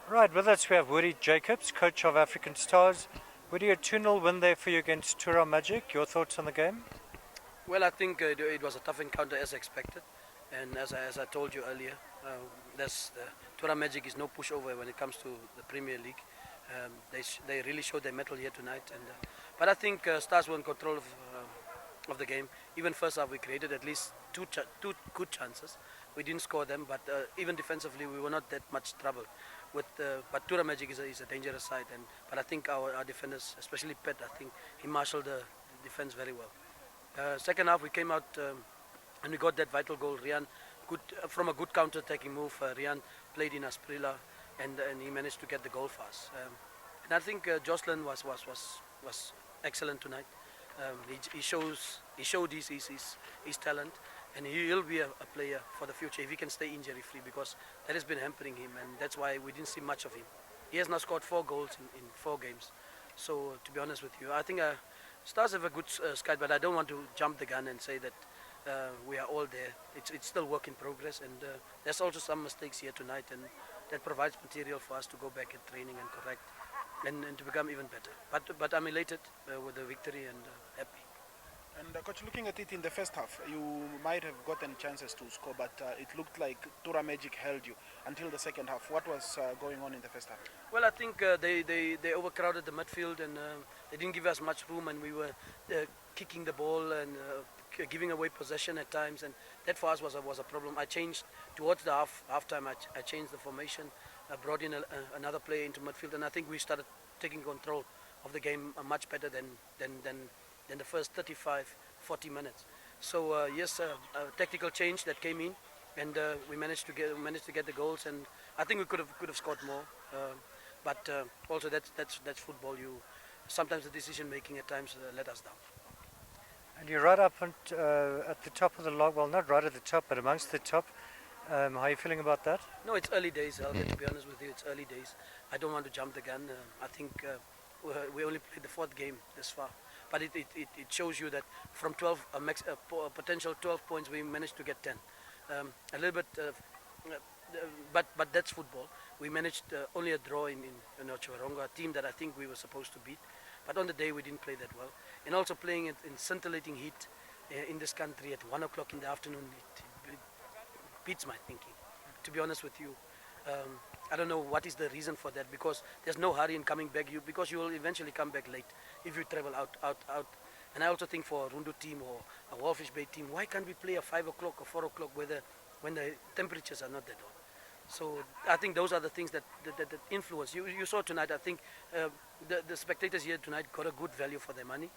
Right, with us we have Woody Jacobs, coach of African Stars. Woody, a 2-0 win there for you against Tura Magic. Your thoughts on the game? Well, I think it was a tough encounter as expected, and as I told you earlier, there's Tura Magic is no pushover when it comes to the Premier League. They really showed their mettle here tonight, and but I think Stars were in control of the game. Even first half, we created at least two good chances. We didn't score them, but even defensively, we were not that much trouble. But Tura Magic is a dangerous side, and but I think our defenders, especially Pet, I think he marshaled the defense very well. Second half, we came out and we got that vital goal. Rian, from a good counter-attacking move. Rian played in Asprilla, and he managed to get the goal for us. And I think Jocelyn was excellent tonight. He showed his talent, and he'll be a player for the future if he can stay injury-free, because that has been hampering him, and that's why we didn't see much of him. He has now scored 4 goals in 4 games. So to be honest with you, I think Stars have a good squad, but I don't want to jump the gun and say that we are all there. It's still work in progress, and there's also some mistakes here tonight, and that provides material for us to go back at training and correct, and to become even better. But I'm elated with the victory and happy. And coach, looking at it in the first half, you might have gotten chances to score, but it looked like Tura Magic held you until the second half. What was going on in the first half? Well, I think they overcrowded the midfield, and they didn't give us much room, and we were kicking the ball and giving away possession at times, and that for us was a problem. I changed towards the halftime. I changed the formation. I brought in another player into midfield, and I think we started taking control of the game much better than the first 35-40 minutes. So yes, a tactical change that came in, and we managed to get the goals, and I think we could have scored more. But also that's football. Sometimes the decision making at times let us down. And you're right up at the top of the log. Well, not right at the top, but amongst the top. How are you feeling about that? No, it's early days, Albert, to be honest with you. It's early days. I don't want to jump the gun. I think we only played the 4th game this far. But it shows you that from 12, potential 12 points, we managed to get 10. A little bit, but that's football. We managed only a draw in Chiwarongo, a team that I think we were supposed to beat. But on the day, we didn't play that well. And also playing it in scintillating heat in this country at 1 o'clock in the afternoon, it beats my thinking, to be honest with you. I don't know what is the reason for that, because there's no hurry in coming back, because you will eventually come back late if you travel out. And I also think for a Rundu team or a Walfish Bay team, why can't we play at 5 o'clock or 4 o'clock when the temperatures are not that hot? So I think those are the things that influence. You saw tonight, I think the spectators here tonight got a good value for their money.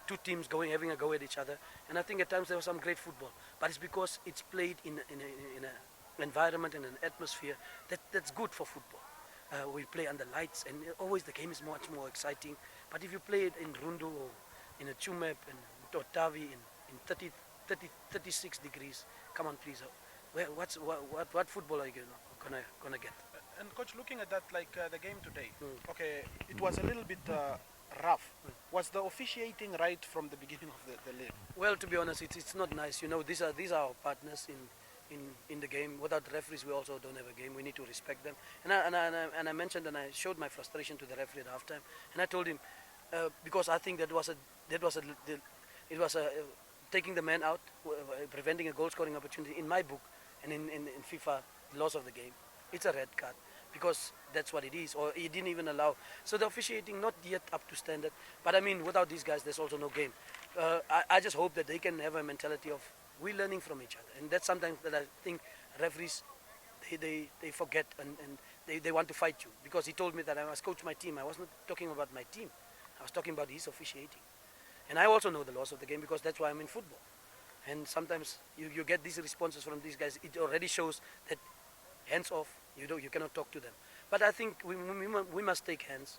2 teams having a go at each other. And I think at times there was some great football. But it's because it's played in an environment and an atmosphere that's good for football. We play under lights, and always the game is much more exciting. But if you play it in Rundu or in a Chumep and Totavi in 36 degrees, come on please, what football are you gonna get? And coach, looking at that, like the game today, okay, it was a little bit rough. Was the officiating right from the beginning of the league? Well, to be honest, it's not nice. You know, these are our partners in the game. Without referees, we also don't have a game. We need to respect them. And I mentioned, and I showed my frustration to the referee at halftime, and I told him because I think it was taking the man out, preventing a goal scoring opportunity in my book, and in FIFA laws of the game, it's a red card, because that's what it is. Or he didn't even allow. So the officiating not yet up to standard. But I mean, without these guys, there's also no game. I just hope that they can have a mentality of we learning from each other, and that's sometimes that I think referees they forget, and they want to fight you, because he told me that I must coach my team. I was not talking about my team. I was talking about his officiating. And I also know the laws of the game, because that's why I'm in football. And sometimes you get these responses from these guys. It already shows that hands off, you cannot talk to them. But I think we must take hands.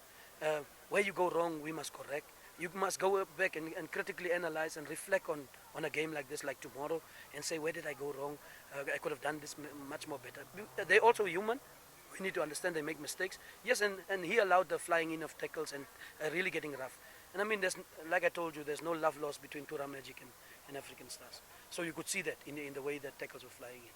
Where you go wrong, we must correct. You must go back and critically analyze and reflect on a game like this, like tomorrow, and say, where did I go wrong? I could have done this much more better. They're also human. We need to understand they make mistakes. Yes, and he allowed the flying in of tackles and really getting rough. And I mean, like I told you, there's no love lost between Tura Magic and African Stars. So you could see that in the way that tackles were flying in.